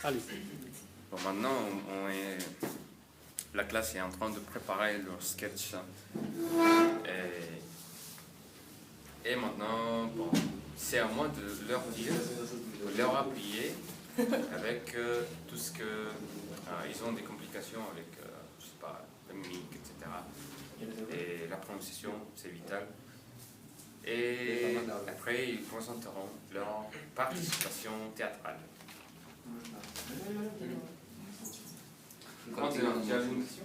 Allez. Bon, maintenant, la classe est en train de préparer leur sketch. Et maintenant, bon, c'est à moi de leur dire, de leur appuyer avec tout ce que... ils ont des complications avec, je sais pas, la mimique, etc. Et la prononciation, c'est vital. Et après, ils présenteront leur participation théâtrale. Comment tu as une question?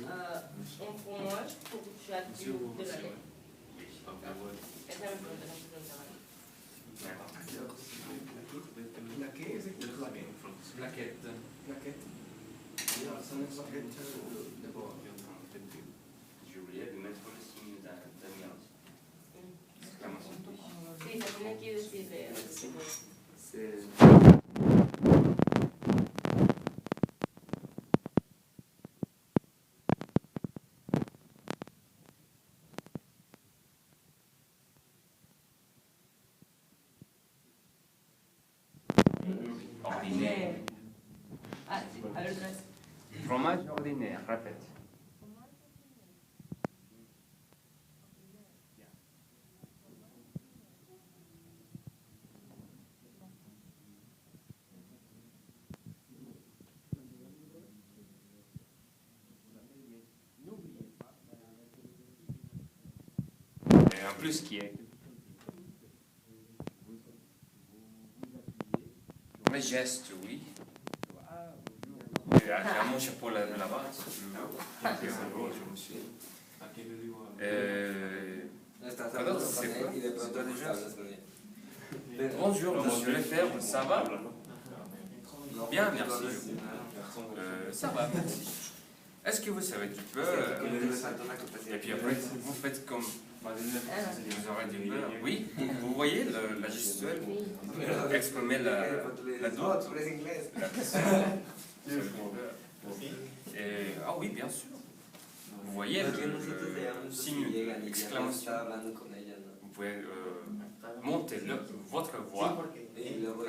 Un fromage pour chaque jour de l'année. Plaquette. J'ai oublié de mettre le signe d'amiante. Sí, también quiere decir Ordinaire. Ah, sí, a ver otra vez. Fromage ordinaire, répète. Et en plus, qui est les gestes, oui. Et à mon chapeau là-bas. Bonjour, monsieur Lefebvre, ça va? Bien, merci. Ça va, merci. Est-ce que vous savez du beurre? Et puis après, vous faites comme... Vous aurez du beurre. Oui, vous voyez la gestuelle? Exprimer la doute. Ah oui, bien sûr. Vous voyez le signe d'exclamation. Vous pouvez monter votre voix,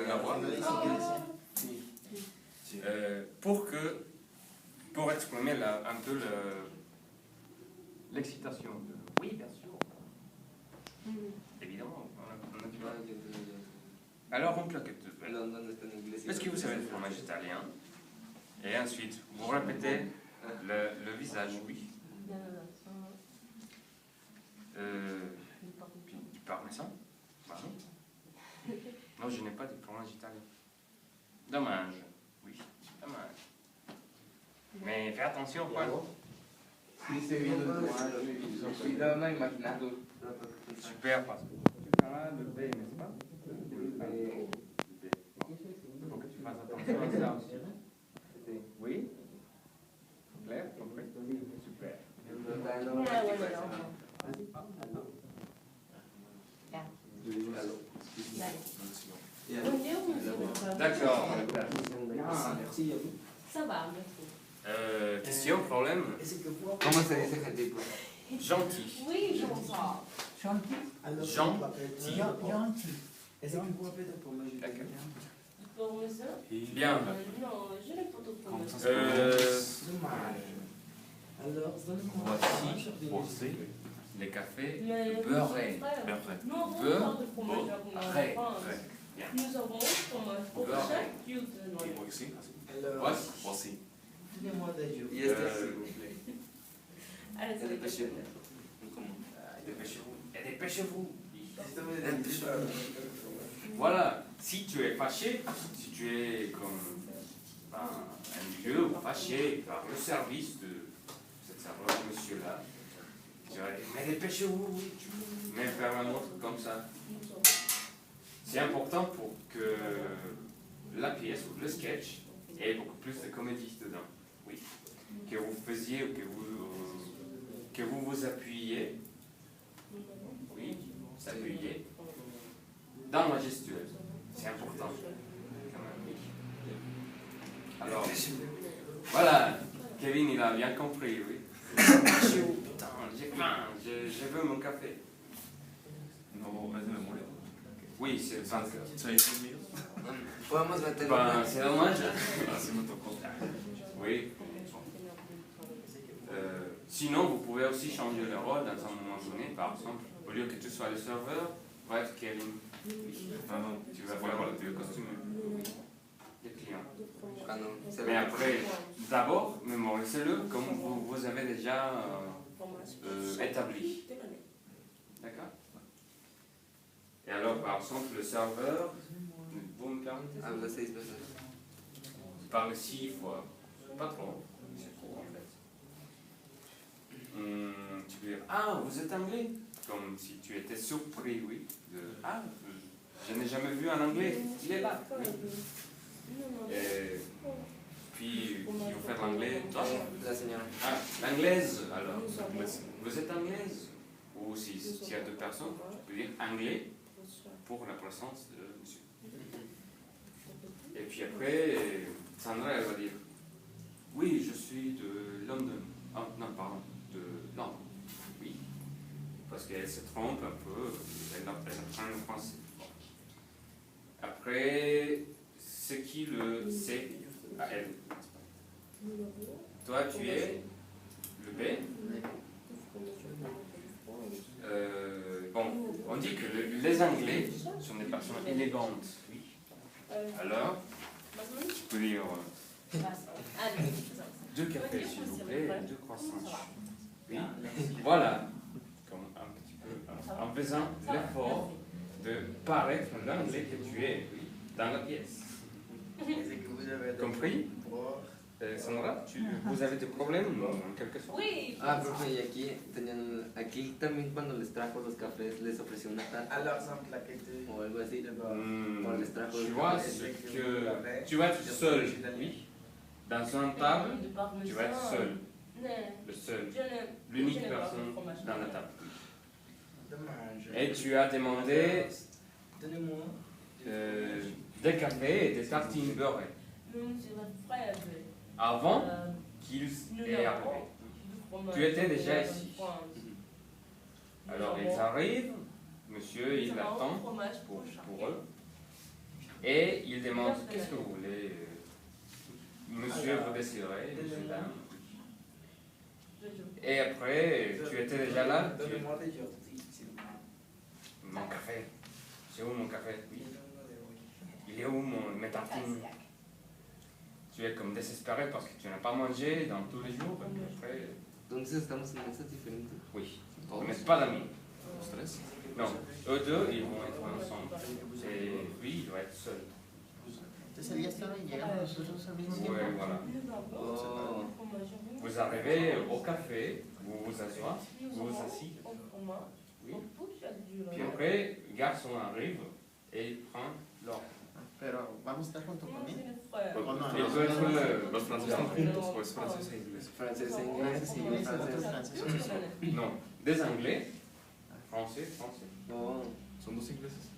la voix, pour exprimer un peu l'excitation. Oui, bien sûr. Évidemment. Alors, une plaquette de beurre. Est-ce que vous savez le fromage italien? Et ensuite, vous répétez le visage, oui. Du parmesan? Non, je n'ai pas de fromage italien. Dommage. Oui, dommage. Mais fais attention, Juan. Super, parce que tu parles de B, n'est-ce pas? Il faut que tu fasses attention à ça aussi. Oui? Claire? Compris? Super. D'accord. Merci. Ça va, merci. Question, problème? ¿Cómo se dice gentil? Gentil. Oui, j'entends. Gentil. Est-ce que vous pouvez pour moi? Pour ça? Bien. Non, je n'ai pas de fromage. Alors, Voici les cafés Mais beurrés. nous avons Beurre, pas de fromage en France. Nous avons un fromage pour Beurre. chaque jour de l'année. alors, Voici. donnez-moi des jours. Y este Allez, c'est Dépêchez-vous. Et dépêchez-vous. Voilà. Si tu es fâché, si tu es comme un vieux fâché par le service de cette serveur, monsieur-là, tu vas dire, mais dépêchez-vous, oui. Mais faire un autre comme ça. C'est important pour que la pièce ou le sketch ait beaucoup plus de comédie dedans. Oui. Que vous faisiez ou que vous appuyiez. Oui, s'appuyer dans la gestuelle. C'est important. Quand même, oui. Alors, voilà. Kevin, il a bien compris, oui. Putain, j'ai faim, je veux mon café. No, es de memoria. Oui, c'est 20 heures. Podemos meterlo. Ben, c'est dommage. Así me tocó. Oui. Sinon, vous pouvez aussi changer le rôle dans un moment donné. Par exemple, au lieu que tu sois le serveur, va être Kevin. Ah non, Tu vas faire le costume des clients. Ah non, c'est Mais vrai. après, d'abord, mémorisez-le comme vous avez déjà établi. D'accord? Et alors, par exemple, le serveur, vous me permettez? Habla 6 veces. Parle 6 fois. Pas trop, c'est trop en fait. Tu peux dire, ah, vous êtes anglais? Comme si tu étais surpris, oui. Ah, je n'ai jamais vu un anglais. Il est là. Oui. Et puis, il faut faire l'anglais. Toi? La señora. Ah, l'anglaise, alors. Vous êtes anglaise? Ou si il y a deux personnes, tu peux dire anglais pour la présence de monsieur. Et puis après, Sandra, elle va dire, oui, je suis de London. Ah, non, pardon, de Londres. Oui. Parce qu'elle se trompe un peu, elle apprend le français. Après, ce qui le sait à elle. Toi, tu es le B. Bon, on dit que les Anglais sont des personnes élégantes. Oui. Alors, tu peux dire 2 cafés s'il vous plaît, 2 croissants. Oui. Voilà. Comme un petit peu, en faisant l'effort de paraître l'anglais que tu es, oui, dans la pièce. Compris? Sandra, vous avez des problèmes en quelque sorte? Oui. Ah, profe, y aquí también cuando les trajo los cafés les ofreció una tarta Alors, exemple, la quête o algo así. O les trajo Tu los vois, cafés. ce que tu vas être seul, oui. Dans une table, tu vas être seul, le seul, l'unique personne dans la table. Dommage. Et tu as demandé Donnez-moi. des cafés et des tartines beurrées avant qu'ils aient arrivé. Tu étais déjà ici. Alors ils arrivent, monsieur il attend pour eux et il demande qu'est-ce que vous voulez, monsieur vous désirez, monsieur dame. Et après tu étais déjà là, Donnez-moi des yogurts, s'il vous plaît. mon café, c'est où mon café? Oui. Il est où mes tartines? Tu es comme désespéré parce que tu n'as pas mangé dans tous les jours. Et après, Entonces estamos en mesas diferentes. oui, mais pas d'amis. los tres. Non, eux deux, ils vont être ensemble. Et lui, il doit être seul. Entonces ya estaban llegando nosotros al mismo tiempo. Ouais, voilà. Oh. Vous arrivez au café, vous vous asseyez. Oui. Puis après, le garçon arrive et il prend l'ordre. Pero, ¿vamos a estar junto conmigo? Il peut être ¿Los franceses están juntos o es francés e inglés? Francés e inglés y Nosotros francés. franceses. non, des anglais, français. Oh. ¿Son dos ingleses?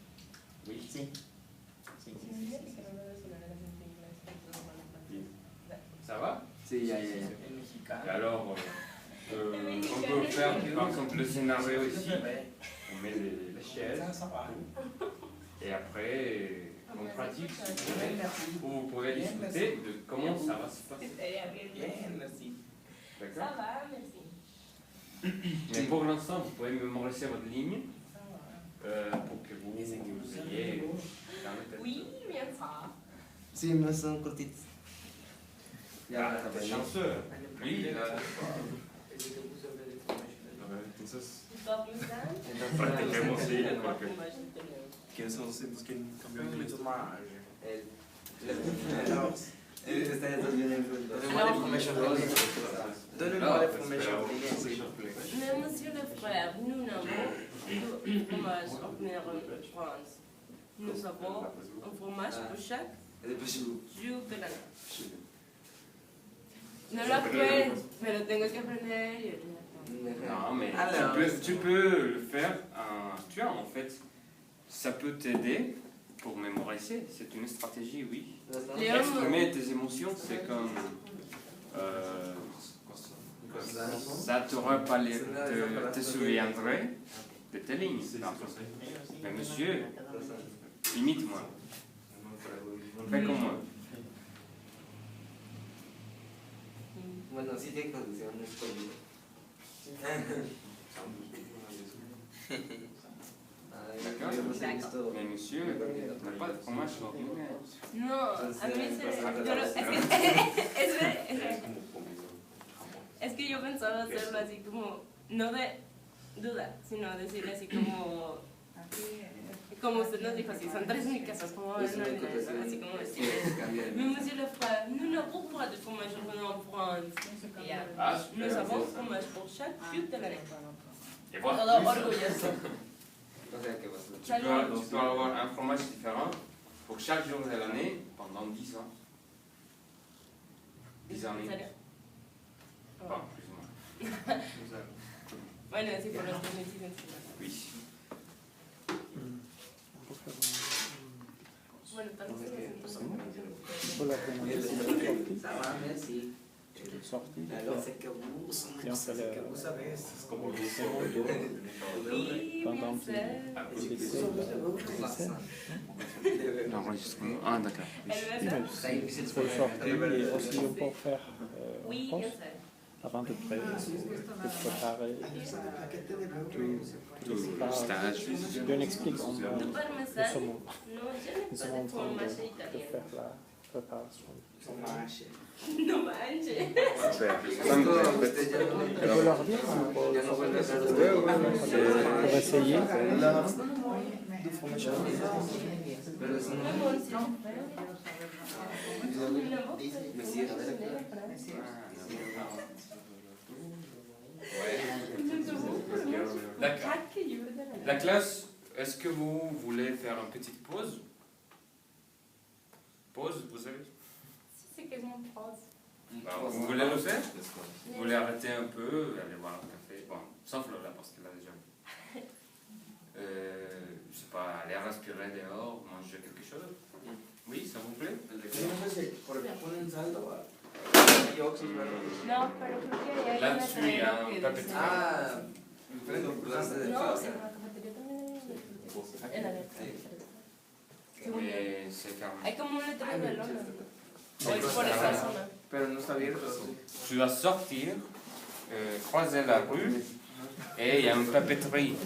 Oui. Sí. Sí, sí, sí, sí. Ça va? Sí, ya. El Et mexicano. alors, on peut faire par exemple le scénario ici. On met les chaises. Ça va. Et après, on pratique si vous voulez, ou vous pouvez discuter de comment ça va se passer. Bien, merci. D'accord? Mais pour l'instant, vous pouvez mémoriser votre ligne pour que vous ayez dans la tête. Oui, bien ça. Sí, no son cortitos. Ah, t'es chanceux. Oui, A ver, entonces, practiquemos, sí. ¿quiénes son los acentos? ¿Quién cambió a inglés? Alors, Está ya dos bien en frente. donnez-moi l'information playlist. Donnez-moi l'information playlist. Mais monsieur le frère, nous n'avons deux fromages en France. Nous avons un fromage pour chaque jour de l'année. No lo aprendo, me lo tengo que aprender. Non, mais Alors. tu peux le faire. Tu as en fait, ça peut t'aider pour mémoriser. C'est une stratégie, oui. Léon, Exprimer tes émotions, c'est comme. Ça te souviendrait de telle ligne. Mais monsieur, imite-moi. Fais comme moi. Bueno, sí tiene traducción en español. D'accord. Yo los he visto. Mais monsieur, n'a pas de fromage ordinaire. No, a mí se... Es que yo pensaba hacerlo así como, no de duda, sino decirle así como usted nos dijo, así, son 3 quesos, como así como decirle. Mais monsieur le frère, nous n'avons pas de fromage ordinaire en France. Nous avons fromage pour chaque fête de l'année. Et voilà. Todo orgulloso. O sea que vas a... Tu peux avoir un fromage différent pour chaque jour de l'année pendant 10 ans. 10 années. Bon, plus ou moins. Bueno, sí, por los 2016. Oui. Bueno, tal vez Ça va, merci. Sorti. Alors, c'est que vous, Et on fait vous savez, c'est comme vous Oui, bien sûr. L'enregistrement. Ah, d'accord. Elle va faire. Il faut sortir et aussi pour faire Oui, poste, bien sûr. avant de préparer tout le stage. Bien explique en Tu le parmesan. saumon. No, yo no Nous sé sommes en de train fromage de italiano. faire la préparation. No manches. Je peux leur dire pour essayer. D'accord. La classe, est-ce que vous voulez faire une petite pause? Pause, vous savez? C'est quasiment une phrase. Vous voulez le faire? Vous voulez arrêter un peu, aller boire un café? Bon, sauf Lola parce qu'elle a déjà bu. Je sais pas, aller respirer dehors, manger quelque chose? Oui, ça vous plaît? No, pero creo que hay Là-dessus, il y a un papeterie. Ah, bueno, clase de No, pausa. en la cafetería también hay en la letra. Mais c'est fermé. Hay como un letrero de lona. O es por esa zona. Pero no está abierto. Tu dois sortir, croiser la rue, et il y a une papeterie.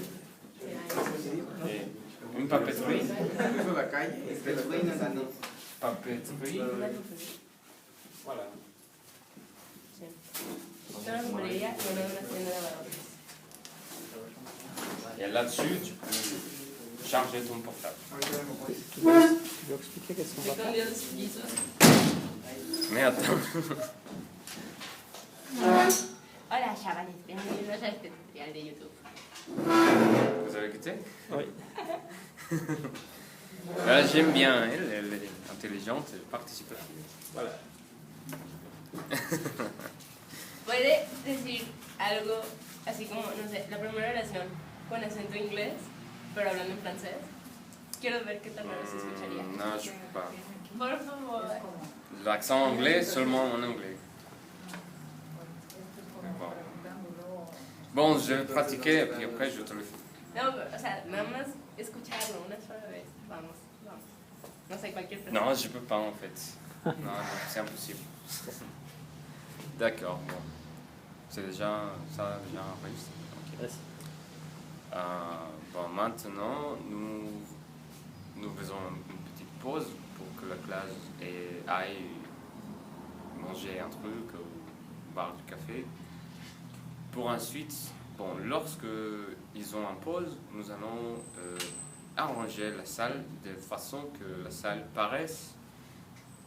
Et une papeterie. Eso la calle. Papeterie. Voilà. Una librería y una tienda de abarrotes. Et là-dessus, tu peux charger ton portable. Tu veux expliquer qu'est-ce qu'on va faire? Escondidos Jesus. Mais attends. Hola, chavales. Bienvenidos a este tutorial de YouTube. Vous avez écouté? Oui. Voilà, j'aime bien, elle est intelligente et participative. Voilà. ¿Puede decir algo así como, no sé, la primera oración con acento inglés, pero hablando en francés? Quiero ver qué tal se escucharía. Non, je peux pas. Por favor. L'accent anglais, seulement en anglais. Bon, je vais pratiquer et puis après je te le fais. No, o sea, nada más escucharlo una sola vez. Vamos, vamos. No sé, cualquier persona. Non, je peux pas en fait. Non, c'est impossible. D'accord, bon. C'est déjà, ça a déjà enregistré. Ok. Merci. Bon, maintenant, nous faisons une petite pause pour que la classe aille manger un truc ou boire du café. Pour ensuite, bon, lorsque ils ont en pause, nous allons arranger la salle de façon que la salle paraisse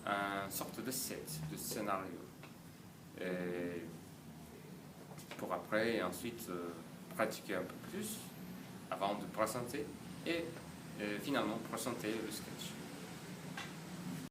une sorte de set, de scénario. Et pour après et ensuite pratiquer un peu plus avant de présenter et finalement présenter le sketch.